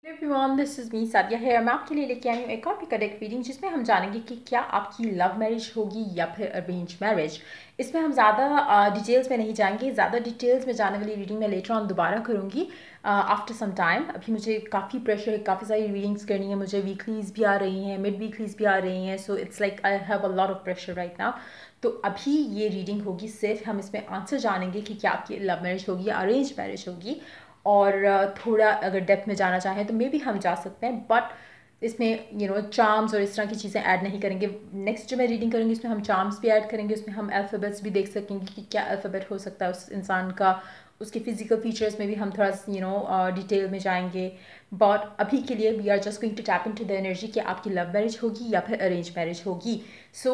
Everyone, this is me Sadia है। मैं आपके लिए लेके आई हूँ एक और करेक्ट रीडिंग जिसमें हम जानेंगे कि क्या आपकी लव मैरिज होगी या फिर अरेंज मैरिज। इसमें हम ज़्यादा डिटेल्स में नहीं जाएंगे। ज़्यादा डिटेल्स में जाने वाली रीडिंग मैं लेटर ऑन दोबारा करूँगी आफ्टर सम टाइम। अभी मुझे काफ़ी प्रेशर है, काफ़ी सारी रीडिंग्स करनी है मुझे। वीकलीज भी आ रही हैं, मिड वीकलीज भी आ रही हैं, so it's like I have a lot of pressure right now. तो अभी ये रीडिंग होगी, सिर्फ हम इसमें आंसर जानेंगे कि क्या आपकी लव मैरिज होगी या अरेंज मैरिज होगी। और थोड़ा अगर डेप्थ में जाना चाहें तो मे बी हम जा सकते हैं, बट इसमें चार्म्स और इस तरह की चीज़ें ऐड नहीं करेंगे। नेक्स्ट जो मैं रीडिंग करूँगी उसमें हम चार्म्स भी ऐड करेंगे, उसमें हम अल्फ़ाबेट्स भी देख सकेंगे कि क्या अल्फ़ाबेट हो सकता है उस इंसान का। उसके फिजिकल फीचर्स में भी हम थोड़ा डिटेल में जाएंगे। बट अभी के लिए we are just going to tap into the energy कि आपकी लव मैरिज होगी या फिर अरेंज मैरिज होगी। सो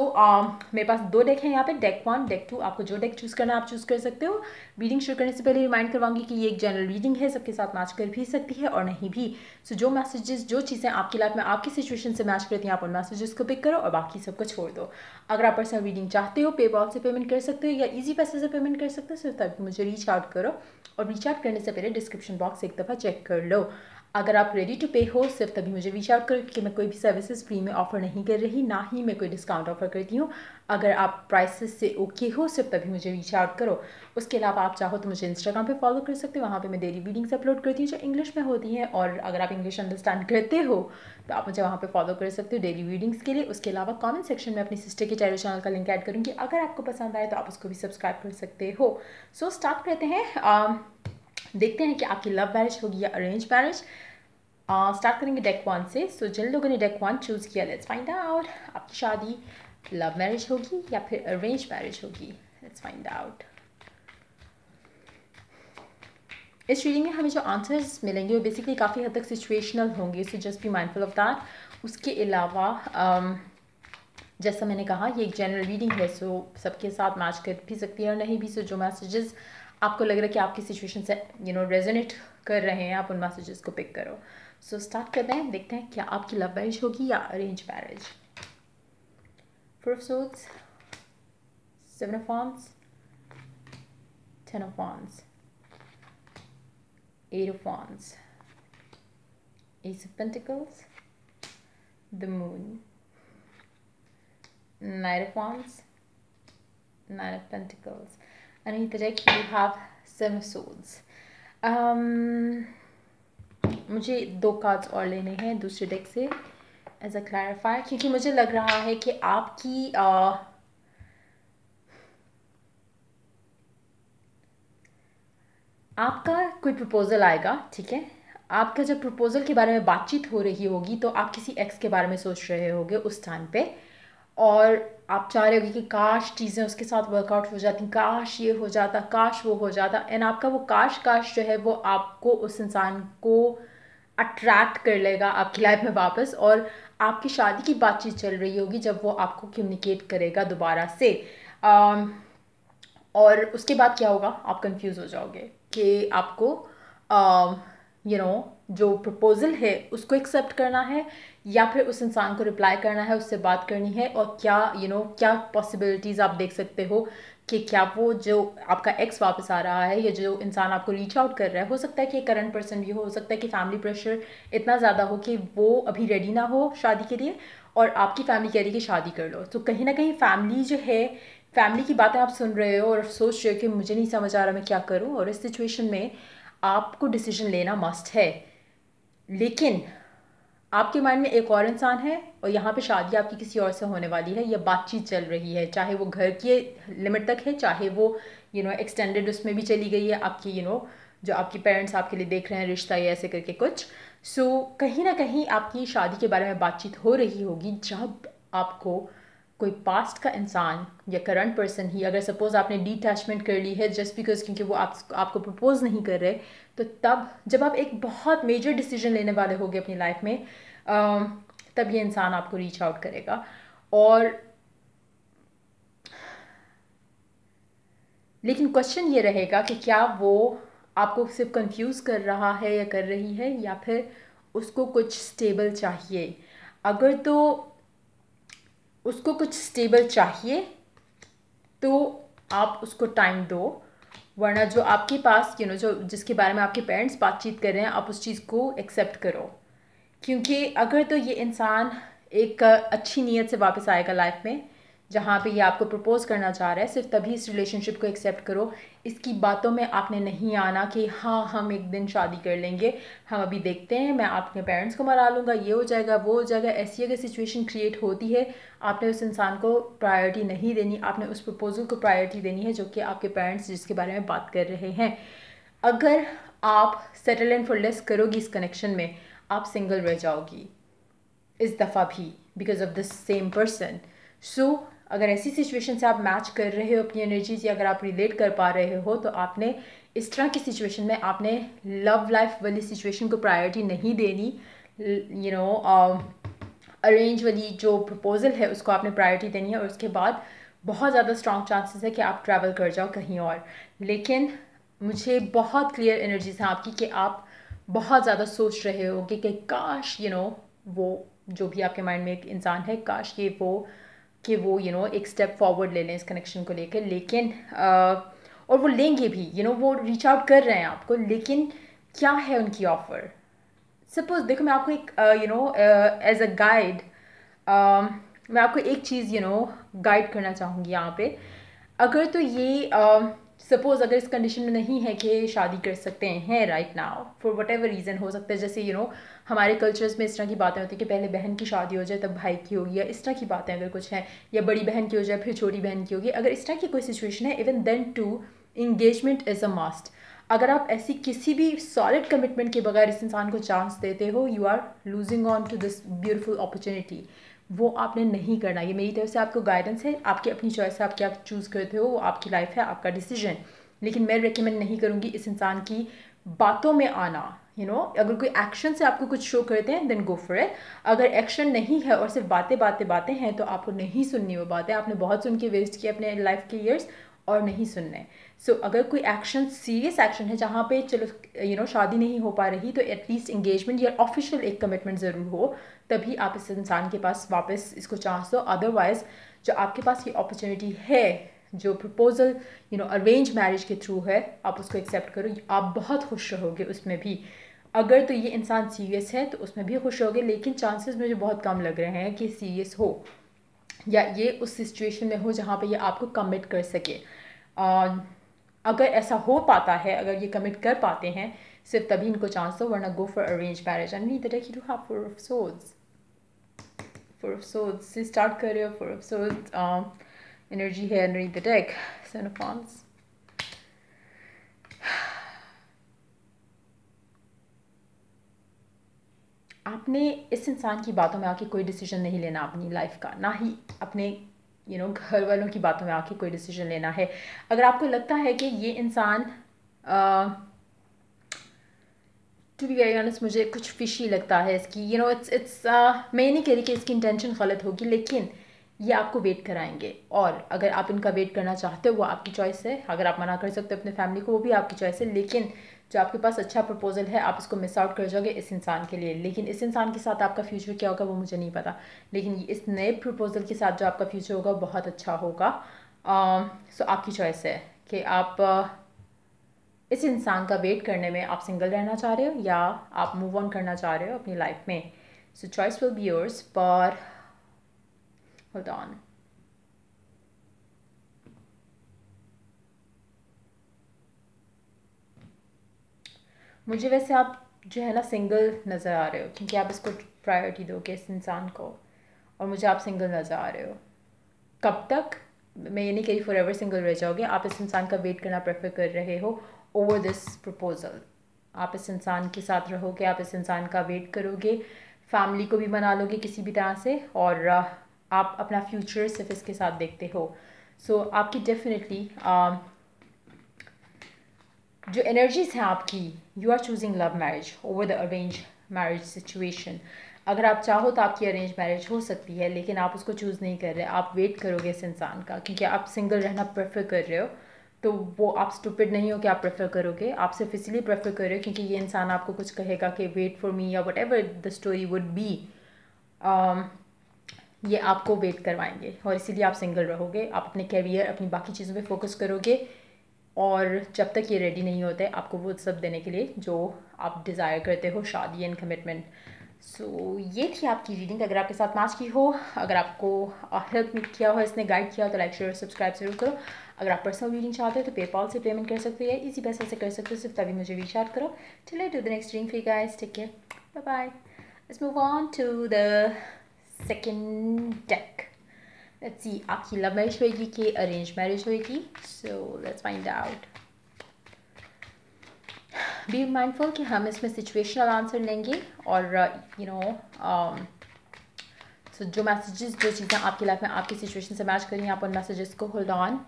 मेरे पास दो डेक हैं यहाँ पे, डेक 1 डेक 2। आपको जो डेक चूज़ करना है आप चूज़ कर सकते हो। रीडिंग शुरू करने से पहले रिमाइंड करवाऊंगी कि ये एक जनरल रीडिंग है, सबके साथ मैच कर भी सकती है और नहीं भी। सो जो मैसेजेस, जो चीज़ें आपकी लाइफ में आपकी सिचुएशन से मैच करती हैं, आप उन मैसेजेस को पिक करो और बाकी सबको छोड़ दो। अगर आप पर्सनल रीडिंग चाहते हो, पेपॉल से पेमेंट कर सकते हो या ईजी पैसे से पेमेंट कर सकते हो, सिर्फ तभी मुझे रीच आउट करो। और रीच आउट करने से पहले डिस्क्रिप्शन बॉक्स एक दफ़ा चेक कर लो। अगर आप रेडी टू पे हो, सिर्फ तभी मुझे रीच आउट करो, क्योंकि मैं कोई भी सर्विसेज फ्री में ऑफर नहीं कर रही, ना ही मैं कोई डिस्काउंट ऑफर करती हूँ। अगर आप प्राइसेस से ओके हो, सिर्फ तभी मुझे रीच आउट करो। उसके अलावा आप चाहो तो मुझे इंस्टाग्राम पे फॉलो कर सकते हो, वहाँ पे मैं डेली वीडियोस अपलोड करती हूँ जो इंग्लिश में होती हैं। और अगर आप इंग्लिश अंडरस्टैंड करते हो तो आप मुझे वहाँ पे फॉलो कर सकते हो डेली रीडिंग्स के लिए। उसके अलावा कमेंट सेक्शन में अपनी सिस्टर के टैरो चैनल का लिंक ऐड करूँगी, अगर आपको पसंद आए तो आप उसको भी सब्सक्राइब कर सकते हो। सो स्टार्ट करते हैं। देखते हैं कि आपकी लव मैरिज होगी या अरेंज मैरिज। स्टार्ट करेंगे डेक 1 से। सो जिन लोगों ने डेक 1 चूज़ किया, लेट्स फाइंड आउट आपकी शादी लव मैरिज होगी या फिर अरेंज मैरिज होगी। Let's find out. इस रीडिंग में हमें जो आंसर्स मिलेंगे वो बेसिकली काफ़ी हद तक सिचुएशनल होंगे, so just be mindful of that. उसके अलावा जैसा मैंने कहा ये एक जनरल रीडिंग है, सो सबके साथ मैच कर भी सकती है और नहीं भी। सो जो मैसेजेस आपको लग रहा है कि आपकी सिचुएशन से रेजोनेट कर रहे हैं, आप उन मैसेजेस को पिक करो। सो स्टार्ट करते हैं, देखते हैं क्या आपकी लव मैरिज होगी या arrange marriage. 4 of Swords, 7 of Wands, 10 of Wands, 8 of Wands, Ace of Pentacles, the Moon, Knight of Wands, Nine of Pentacles. Underneath the deck you have 7 of Swords. मुझे 2 cards और लेने हैं दूसरे deck से as a clarifier, क्योंकि मुझे लग रहा है कि आपकी आपका कोई प्रपोजल आएगा, ठीक है। आपका जब प्रपोजल के बारे में बातचीत हो रही होगी तो आप किसी एक्स के बारे में सोच रहे होगे उस टाइम पे, और आप चाह रहे होगे कि काश चीज़ें उसके साथ वर्कआउट हो जाती, काश ये हो जाता, काश वो हो जाता। एंड आपका वो काश काश जो है वो आपको उस इंसान को अट्रैक्ट कर लेगा आपकी लाइफ में वापस, और आपकी शादी की बातचीत चल रही होगी जब वो आपको कम्युनिकेट करेगा दोबारा से। और उसके बाद क्या होगा, आप कंफ्यूज हो जाओगे कि आपको जो प्रपोजल है उसको एक्सेप्ट करना है या फिर उस इंसान को रिप्लाई करना है, उससे बात करनी है। और क्या क्या पॉसिबिलिटीज़ आप देख सकते हो कि क्या वो जो आपका एक्स वापस आ रहा है या जो इंसान आपको रीच आउट कर रहा है, हो सकता है कि करंट पर्सन भी हो सकता है कि फैमिली प्रेशर इतना ज़्यादा हो कि वो अभी रेडी ना हो शादी के लिए और आपकी फैमिली कह रही है कि शादी कर लो। तो कहीं ना कहीं फैमिली जो है, फैमिली की बातें आप सुन रहे हो और सोच रहे हो कि मुझे नहीं समझ आ रहा मैं क्या करूं, और इस सिचुएशन में आपको डिसीजन लेना मस्ट है। लेकिन आपके माइंड में एक और इंसान है और यहाँ पे शादी आपकी किसी और से होने वाली है, या बातचीत चल रही है, चाहे वो घर की लिमिट तक है, चाहे वो एक्सटेंडेड उसमें भी चली गई है आपकी जो आपके पेरेंट्स आपके लिए देख रहे हैं रिश्ता या ऐसे करके कुछ। सो कहीं ना कहीं आपकी शादी के बारे में बातचीत हो रही होगी जब आपको कोई पास्ट का इंसान या करंट पर्सन ही, अगर सपोज आपने डिटैचमेंट कर ली है जस्ट बिकॉज क्योंकि वो आपको प्रपोज नहीं कर रहे, तो तब जब आप एक बहुत मेजर डिसीजन लेने वाले होगे अपनी लाइफ में, तब ये इंसान आपको रीच आउट करेगा। और लेकिन क्वेश्चन ये रहेगा कि क्या वो आपको सिर्फ कंफ्यूज कर रहा है या कर रही है, या फिर उसको कुछ स्टेबल चाहिए। अगर तो उसको कुछ स्टेबल चाहिए तो आप उसको टाइम दो, वरना जो आपके पास जो जिसके बारे में आपके पेरेंट्स बातचीत कर रहे हैं, आप उस चीज़ को एक्सेप्ट करो। क्योंकि अगर तो ये इंसान एक अच्छी नीयत से वापस आएगा लाइफ में, जहाँ पे ये आपको प्रपोज करना चाह रहा है, सिर्फ तभी इस रिलेशनशिप को एक्सेप्ट करो। इसकी बातों में आपने नहीं आना कि हाँ हम एक दिन शादी कर लेंगे, हम अभी देखते हैं, मैं अपने पेरेंट्स को मना लूँगा, ये हो जाएगा वो हो जाएगा। ऐसी अगर सिचुएशन क्रिएट होती है, आपने उस इंसान को प्रायोरिटी नहीं देनी, आपने उस प्रपोजल को प्रायोरिटी देनी है जो कि आपके पेरेंट्स जिसके बारे में बात कर रहे हैं। अगर आप सेटल एंड फॉर लेस करोगी इस कनेक्शन में, आप सिंगल रह जाओगी इस दफ़ा भी, because of the same person. So अगर ऐसी सिचुएशन से आप मैच कर रहे हो अपनी एनर्जीज, या अगर आप रिलेट कर पा रहे हो, तो आपने इस तरह की सिचुएशन में आपने लव लाइफ वाली सिचुएशन को प्रायोरिटी नहीं देनी। अरेंज वाली जो प्रपोजल है उसको आपने प्रायोरिटी देनी है, और उसके बाद बहुत ज़्यादा स्ट्रॉन्ग चांसेस है कि आप ट्रैवल कर जाओ कहीं और। लेकिन मुझे बहुत क्लियर एनर्जीज हैं आपकी कि आप बहुत ज़्यादा सोच रहे होगे कि काश वो जो भी आपके माइंड में एक इंसान है, काश कि वो एक स्टेप फॉरवर्ड ले लें इस कनेक्शन को लेकर। लेकिन और वो लेंगे भी, वो रीच आउट कर रहे हैं आपको, लेकिन क्या है उनकी ऑफ़र। सपोज देखो, मैं आपको एक एज अ गाइड मैं आपको एक चीज़ गाइड करना चाहूँगी यहाँ पे। अगर तो ये सपोज अगर इस कंडीशन में नहीं है कि शादी कर सकते हैं right now, for what ever reason हो सकता है, जैसे हमारे कल्चर्स में इस तरह की बातें होती हैं कि पहले बहन की शादी हो जाए तब भाई की होगी, या इस तरह की बातें अगर कुछ हैं, या बड़ी बहन की हो जाए फिर छोटी बहन की होगी। अगर इस तरह की कोई सिचुएशन है, even then too engagement is a must. अगर आप ऐसी किसी भी सॉलिड कमिटमेंट के बगैर इस इंसान को चांस देते हो, you are losing on to this beautiful opportunity. वो आपने नहीं करना। ये मेरी तरफ से आपको गाइडेंस है, आपकी अपनी चॉइस है, आप क्या चूज़ करते हो, वो आपकी लाइफ है, आपका डिसीजन। लेकिन मैं रिकमेंड नहीं करूँगी इस इंसान की बातों में आना। अगर कोई एक्शन से आपको कुछ शो करते हैं देन गो फॉर इट। अगर एक्शन नहीं है और सिर्फ बातें बातें बातें हैं, तो आपको नहीं सुननी वो बातें। आपने बहुत सुन के वेस्ट किए अपने लाइफ के ईयर्स, और नहीं सुनने। सो अगर कोई एक्शन सीरियस एक्शन है जहाँ पे चलो शादी नहीं हो पा रही, तो एटलीस्ट इंगेजमेंट या ऑफिशियल एक कमिटमेंट ज़रूर हो, तभी आप इस इंसान के पास वापस इसको चांस दो। अदरवाइज जो आपके पास ये अपॉर्चुनिटी है, जो प्रपोजल अरेंज मैरिज के थ्रू है, आप उसको एक्सेप्ट करो। आप बहुत खुश रहोगे उसमें भी। अगर तो ये इंसान सीरियस है तो उसमें भी खुश रहोगे, लेकिन चांसेस मुझे बहुत कम लग रहे हैं कि सीरियस हो, या ये उस सिचुएशन में हो जहाँ पे ये आपको कमिट कर सके। अगर ऐसा हो पाता है, अगर ये कमिट कर पाते हैं, सिर्फ तभी इनको चांस दो, वरना go for arrange marriage. And we the deck you to have four of swords. Four of swords से स्टार्ट कर रहे हो। फोर ऑफ सोर्ड्स एनर्जी है underneath the deck. Son of wands, आपने इस इंसान की बातों में आके कोई डिसीजन नहीं लेना अपनी लाइफ का, ना ही अपने घर वालों की बातों में आके कोई डिसीजन लेना है। अगर आपको लगता है कि ये इंसान टू बी वेरी ऑनेस्ट मुझे कुछ फिशी लगता है इसकी, इट्स मैं नहीं कह रही कि इसकी इंटेंशन गलत होगी, लेकिन ये आपको वेट कराएंगे। और अगर आप इनका वेट करना चाहते हो वो आपकी चॉइस है। अगर आप मना कर सकते हो अपने फैमिली को, वो भी आपकी चॉइस है। लेकिन जो आपके पास अच्छा प्रपोजल है, आप इसको मिस आउट कर जाओगे इस इंसान के लिए। लेकिन इस इंसान के साथ आपका फ्यूचर क्या होगा वो मुझे नहीं पता, लेकिन इस नए प्रपोजल के साथ जो आपका फ्यूचर होगा बहुत अच्छा होगा। सो आपकी चॉइस है कि आप इस इंसान का वेट करने में आप सिंगल रहना चाह रहे हो या आप मूव ऑन करना चाह रहे हो अपनी लाइफ में। सो चॉइस विल बी योर्स, पर होल्ड ऑन। मुझे वैसे आप जो है ना सिंगल नज़र आ रहे हो, क्योंकि आप इसको प्रायोरिटी दोगे इस इंसान को, और मुझे आप सिंगल नज़र आ रहे हो। कब तक? मैं ये नहीं कही फॉर एवर सिंगल रह जाओगे। आप इस इंसान का वेट करना प्रेफर कर रहे हो ओवर दिस प्रपोजल। आप इस इंसान के साथ रहोगे, आप इस इंसान का वेट करोगे, फैमिली को भी मना लोगे किसी भी तरह से, और आप अपना फ्यूचर सिर्फ इसके साथ देखते हो। सो आपकी डेफिनेटली जो एनर्जीज हैं आपकी, you are choosing love marriage over the arrange marriage situation. अगर आप चाहो तो आपकी अरेंज मैरिज हो सकती है, लेकिन आप उसको चूज़ नहीं कर रहे। आप वेट करोगे इस इंसान का, क्योंकि आप सिंगल रहना प्रेफर कर रहे हो। तो वो आप स्टूपिड नहीं हो कि आप प्रेफर करोगे, आप सिर्फ इसलिए प्रेफर कर रहे हो क्योंकि ये इंसान आपको कुछ कहेगा कि वेट फॉर मी, या what ever the story would be. ये आपको वेट करवाएंगे, और इसीलिए आप सिंगल रहोगे। आप अपने कैरियर, अपनी बाकी चीज़ों पे फोकस करोगे, और जब तक ये रेडी नहीं होते आपको वो सब देने के लिए जो आप डिज़ायर करते हो, शादी एंड कमिटमेंट। सो ये थी आपकी रीडिंग। अगर आपके साथ मैच की हो, अगर आपको हेल्प किया हो, इसने गाइड किया हो, तो लाइक शेयर और सब्सक्राइब जरूर करो। अगर आप पर्सनल रीडिंग चाहते हो तो पेपाल से पेमेंट कर सकते हो या इसी पैसे से कर सकते हो, सिर्फ तभी मुझे रीच आउट करो। चलिए to the next reading for you guys, take care, bye bye. Let's move on to the second deck. Let's see आपकी लव मैरिज होएगी कि अरेंज मैरिज होएगी। So let's find out. Be mindful कि हम इसमें situational answer लेंगे और सो जो मैसेजेस, जो चीज़ें आपकी लाइफ में आपकी सिचुएशन से मैच करेंगी, आप उन मैसेजेस को होल्ड ऑन।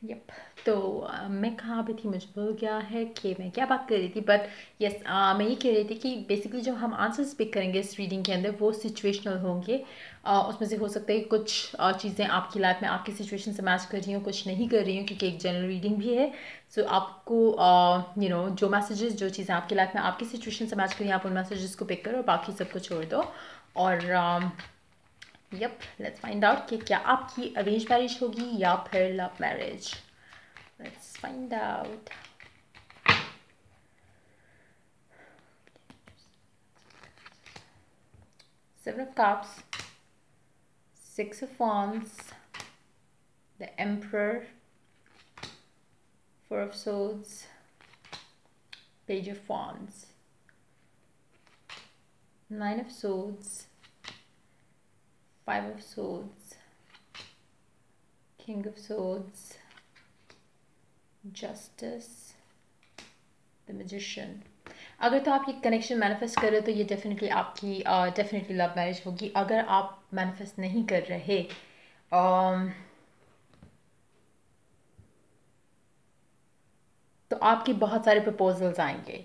यप। तो मैं कहाँ पे थी, मुझे भूल गया है कि मैं क्या बात कर रही थी, बट यस मैं ये कह रही थी कि बेसिकली जो हम आंसर्स पिक करेंगे इस रीडिंग के अंदर वो सिचुएशनल होंगे। उसमें से हो सकता है कि कुछ चीज़ें आपकी लाइफ में आपकी सिचुएशन से मैच कर रही हूँ, कुछ नहीं कर रही हूँ, क्योंकि एक जनरल रीडिंग भी है। सो आपको जो मैसेजेस, जो चीज़ें आपकी लाइफ में आपकी सिचुएशन से मैच कर रही हैं, आप उन मैसेजेस को पिक करो और बाकी सबको छोड़ दो। और यप, लेट्स फाइंड आउट कि क्या आपकी अरेंज मैरिज होगी या फिर love marriage. Let's find out. Seven of Cups, Six of Wands, the Emperor, Four of Swords, Page of Wands, Nine of Swords, Five of Swords, King of Swords, Justice, the Magician. अगर तो आप ये connection manifest कर रहे हो तो ये definitely आपकी डेफिनेटली लव मैरिज होगी। अगर आप मैनिफेस्ट नहीं कर रहे तो आपके बहुत सारे प्रपोजल्स आएंगे।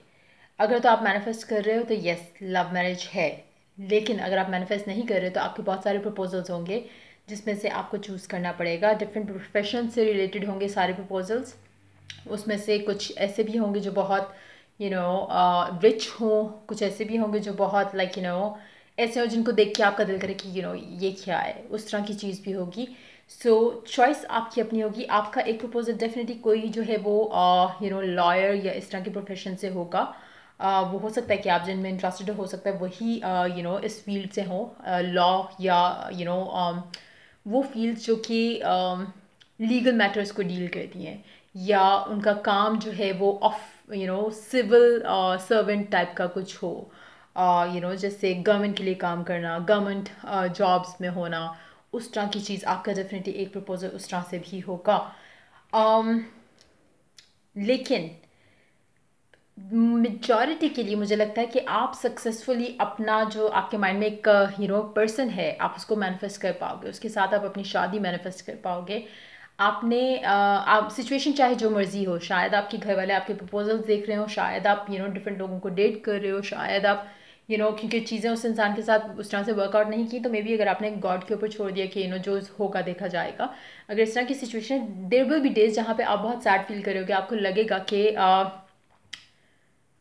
अगर तो आप मैनिफेस्ट कर रहे हो तो यस लव मैरिज है, लेकिन अगर आप मैनिफेस्ट नहीं कर रहे हो तो आपके बहुत सारे प्रपोजल्स होंगे जिसमें से आपको चूज़ करना पड़ेगा। डिफरेंट प्रोफेशन से रिलेटेड होंगे सारे प्रपोजल्स। उसमें से कुछ ऐसे भी होंगे जो बहुत रिच हों, कुछ ऐसे भी होंगे जो बहुत ऐसे हो जिनको देख के आपका दिल करे कि ये क्या है, उस तरह की चीज़ भी होगी। सो चॉइस आपकी अपनी होगी। आपका एक प्रपोजल डेफिनेटली कोई जो है वो लॉयर या इस तरह के प्रोफेशन से होगा। वो हो सकता है कि आप जिनमें इंटरेस्टेड हो सकता है वही इस फील्ड से हो, लॉ या वो फील्ड्स जो कि लीगल मैटर्स को डील करती हैं, या उनका काम जो है वो ऑफ सिविल सर्वेंट टाइप का कुछ हो, जैसे गवर्नमेंट के लिए काम करना, गवर्नमेंट जॉब्स में होना, उस तरह की चीज़। आपका डेफिनेटली एक प्रपोजल उस तरह से भी होगा। लेकिन मेजॉरिटी के लिए मुझे लगता है कि आप सक्सेसफुली अपना जो आपके माइंड में एक पर्सन है, आप उसको मैनिफेस्ट कर पाओगे, उसके साथ आप अपनी शादी मैनिफेस्ट कर पाओगे। आपने आप सिचुएशन चाहे जो मर्जी हो, शायद आपके घर वाले आपके प्रपोजल्स देख रहे हो, शायद आप डिफरेंट लोगों को डेट कर रहे हो, शायद आप क्योंकि चीज़ें उस इंसान के साथ उस तरह से वर्कआउट नहीं की, तो मे बी अगर आपने गॉड के ऊपर छोड़ दिया कि जो होगा देखा जाएगा। अगर इस तरह की situation, there will be days जहाँ पे आप बहुत सैड फील करोगे, आपको लगेगा कि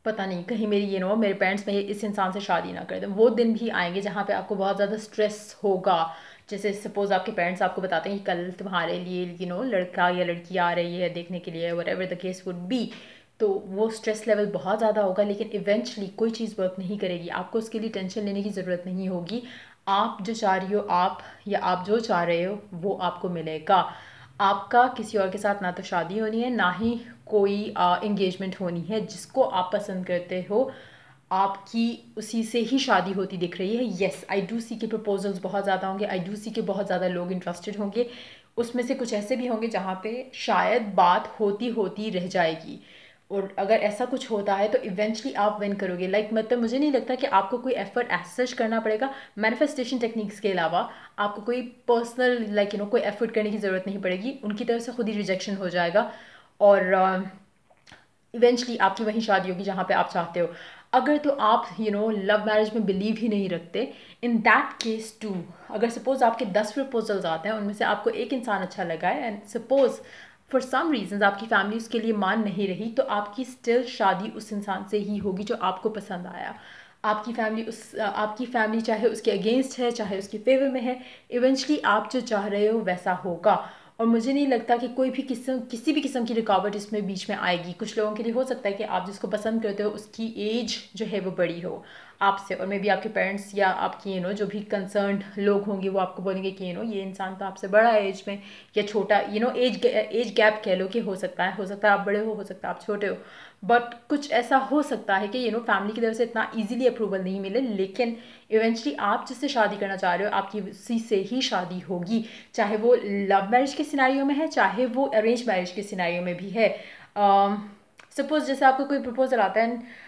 पता नहीं कहीं मेरी मेरे पेरेंट्स में इस इंसान से शादी ना कर दें। वो दिन भी आएंगे जहाँ पे आपको बहुत ज़्यादा स्ट्रेस होगा। जैसे सपोज आपके पेरेंट्स आपको बताते हैं कि कल तुम्हारे लिए लड़का या लड़की आ रही है देखने के लिए, whatever the case would be, तो वो स्ट्रेस लेवल बहुत ज़्यादा होगा, लेकिन इवेंचुअली कोई चीज़ वर्क नहीं करेगी। आपको उसके लिए टेंशन लेने की ज़रूरत नहीं होगी। आप जो चाह रही हो, आप जो चाह रहे हो वो आपको मिलेगा। आपका किसी और के साथ ना तो शादी होनी है, ना ही कोई एंगेजमेंट होनी है। जिसको आप पसंद करते हो आपकी उसी से ही शादी होती दिख रही है। येस, आई डू सी के प्रपोजल्स बहुत ज़्यादा होंगे, आई डू सी के बहुत ज़्यादा लोग इंटरेस्टेड होंगे। उसमें से कुछ ऐसे भी होंगे जहाँ पे शायद बात होती होती रह जाएगी, और अगर ऐसा कुछ होता है तो इवेंचुअली आप विन करोगे। मतलब मुझे नहीं लगता कि आपको कोई एफर्ट एज करना पड़ेगा। मैनिफेस्टेशन टेक्निक्स के अलावा आपको कोई पर्सनल कोई एफर्ट करने की ज़रूरत नहीं पड़ेगी। उनकी तरफ से खुद ही रिजेक्शन हो जाएगा और इवेंचुअली आपकी वही शादी होगी जहाँ पे आप चाहते हो। अगर तो आप लव मैरिज में बिलीव ही नहीं रखते, इन दैट केस टू, अगर सपोज आपके 10 प्रपोजल्स आते हैं, उनमें से आपको एक इंसान अच्छा लगा है and suppose for some reasons आपकी फैमिली उसके लिए मान नहीं रही, तो आपकी स्टिल शादी उस इंसान से ही होगी जो आपको पसंद आया। आपकी फैमिली चाहे उसके अगेंस्ट है चाहे उसके फेवर में है, इवेंचुअली आप जो चाह रहे हो वैसा होगा। और मुझे नहीं लगता कि कोई भी किसी भी किस्म की रुकावट इसमें बीच में आएगी। कुछ लोगों के लिए हो सकता है कि आप जिसको पसंद करते हो उसकी एज जो है वो बड़ी हो आपसे, और मे बी आपके पेरेंट्स या आपकी जो भी कंसर्न्ड लोग होंगे वो आपको बोलेंगे कि ये इंसान तो आपसे बड़ा है एज में, या छोटा, एज गैप कह लो कि हो सकता है आप बड़े हो सकता है आप छोटे हो, बट कुछ ऐसा हो सकता है कि फैमिली की तरफ से इतना ईजिली अप्रूवल नहीं मिले, लेकिन इवेंचुअली आप जिससे शादी करना चाह रहे हो आपकी उसी से ही शादी होगी, चाहे वो लव मैरिज के सिनारियो में है, चाहे वो अरेंज मैरिज के सिनारियो में भी है। सपोज जैसे आपको कोई प्रपोजल आता है,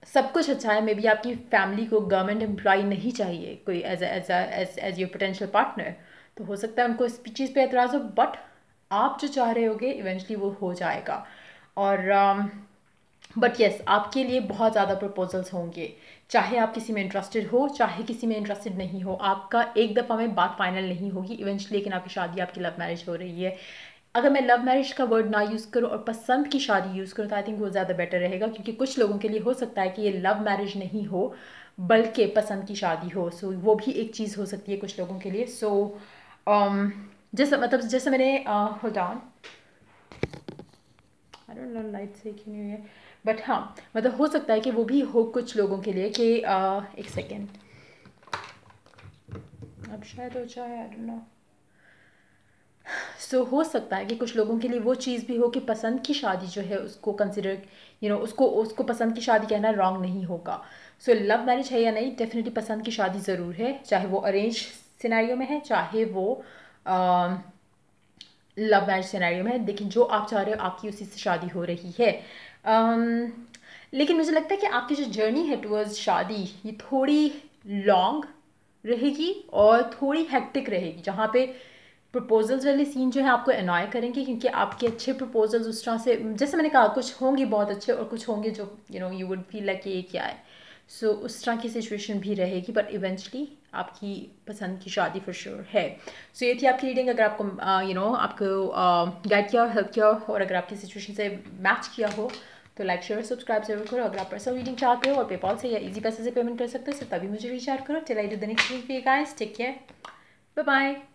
सब कुछ अच्छा है, मे बी आपकी फैमिली को गवर्नमेंट एम्प्लॉय नहीं चाहिए कोई एज योर पोटेंशियल पार्टनर, तो हो सकता है उनको इस चीज़ पे एतराज़ हो, बट आप जो चाह रहे होगे इवेंचुअली वो हो जाएगा। और बट येस, आपके लिए बहुत ज़्यादा प्रपोजल्स होंगे, चाहे आप किसी में इंटरेस्टेड हो चाहे किसी में इंटरेस्टेड नहीं हो, आपका एक दफ़ा में बात फाइनल नहीं होगी इवेंचुअली, लेकिन आपकी शादी, आपकी लव मैरिज हो रही है। अगर मैं लव मैरिज का वर्ड ना यूज़ करूँ और पसंद की शादी यूज़ करूँ तो आई थिंक वो ज़्यादा बेटर रहेगा, क्योंकि कुछ लोगों के लिए हो सकता है कि ये लव मैरिज नहीं हो बल्कि पसंद की शादी हो, सो वो भी एक चीज़ हो सकती है कुछ लोगों के लिए। सो जैसे मैंने hold on, I don't know light से क्यों नहीं है, बट हाँ मतलब हो सकता है कि वो भी हो कुछ लोगों के लिए कि एक सेकेंड, अब शायद हो जाए, आई डोंट नो। सो हो सकता है कि कुछ लोगों के लिए वो चीज़ भी हो कि पसंद की शादी जो है उसको कंसिडर उसको पसंद की शादी कहना रॉन्ग नहीं होगा। सो लव मैरिज है या नहीं, डेफिनेटली पसंद की शादी ज़रूर है, चाहे वो अरेंज सिनेरियो में है चाहे वो लव मैरिज सिनेरियो में है, लेकिन जो आप चाह रहे हो आपकी उसी से शादी हो रही है। लेकिन मुझे लगता है कि आपकी जो जर्नी है टुवर्ड्स शादी ये थोड़ी लॉन्ग रहेगी और थोड़ी हेक्टिक रहेगी, जहाँ पे प्रपोजल्स वाले सीन जो है आपको एनॉय करेंगे, क्योंकि आपके अच्छे प्रपोजल्स उस तरह से, जैसे मैंने कहा, कुछ होंगे बहुत अच्छे और कुछ होंगे जो यू वुड फील लाइक ये क्या है। सो उस तरह की सिचुएशन भी रहेगी, बट इवेंचुअली आपकी पसंद की शादी फॉर श्योर है। सो ये थी आपकी रीडिंग। अगर आपको आपको गाइड किया और हेल्प किया और अगर आपकी सिचुएशन से मैच किया हो तो लाइक शेयर सब्सक्राइब जरूर करो। अगर आप पर्सनल रीडिंग चाहते हो और पेपॉल से या इजी पैसे से पेमेंट कर सकते हो तो तभी मुझे रीच आउट करो। Till I do the next video guys, take care, bye bye.